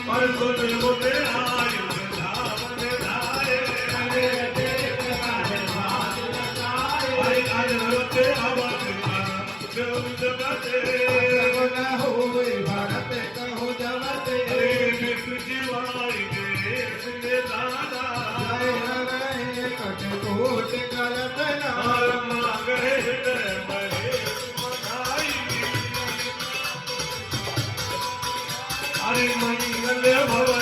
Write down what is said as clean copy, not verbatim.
पर सुन मुझे आयु धावन धाये अरे आज होते अवध गोविंद बते न होए भरत कहो जवते अरे विष्णु जीवाई देश में दादा रहे कटकोट कल्पना मांगे महेश मनाई अरे मंगल भव